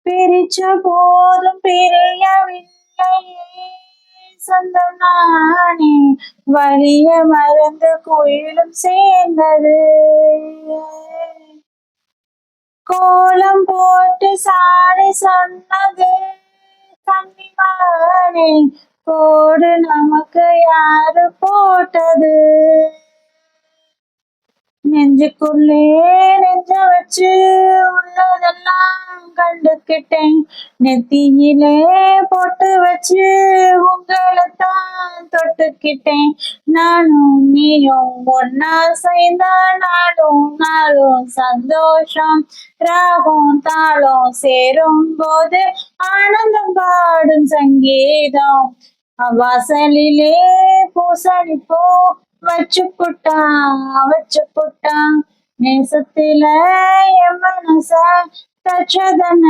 பிரிச்ச போதும் பிரியவில்லையே சொந்தம் நானே, வலிய மறந்து குயிலும் சேர்ந்தது. கோலம் போட்டு சாடி சொன்னது கன்னிமானே, கோடு நமக்கு யாரு போட்டது. நெஞ்சுக்குள்ளே நெஞ்ச வச்சு உள்ளதெல்லாம் கண்டுக்கிட்டேன், நெத்தியிலே போட்டு வச்சு உங்களைத்தான் தொட்டுக்கிட்டேன். நானும் நீயும் ஒன்னா சேர்ந்தா நாளும் நாளும் சந்தோஷம், ராகம் தாளம் சேரும் போது ஆனந்தம் பாடும் சங்கீதம். வாசலிலே பூசணி போ வச்சு புட்டா நேசத்தில என் மனச தச்சதன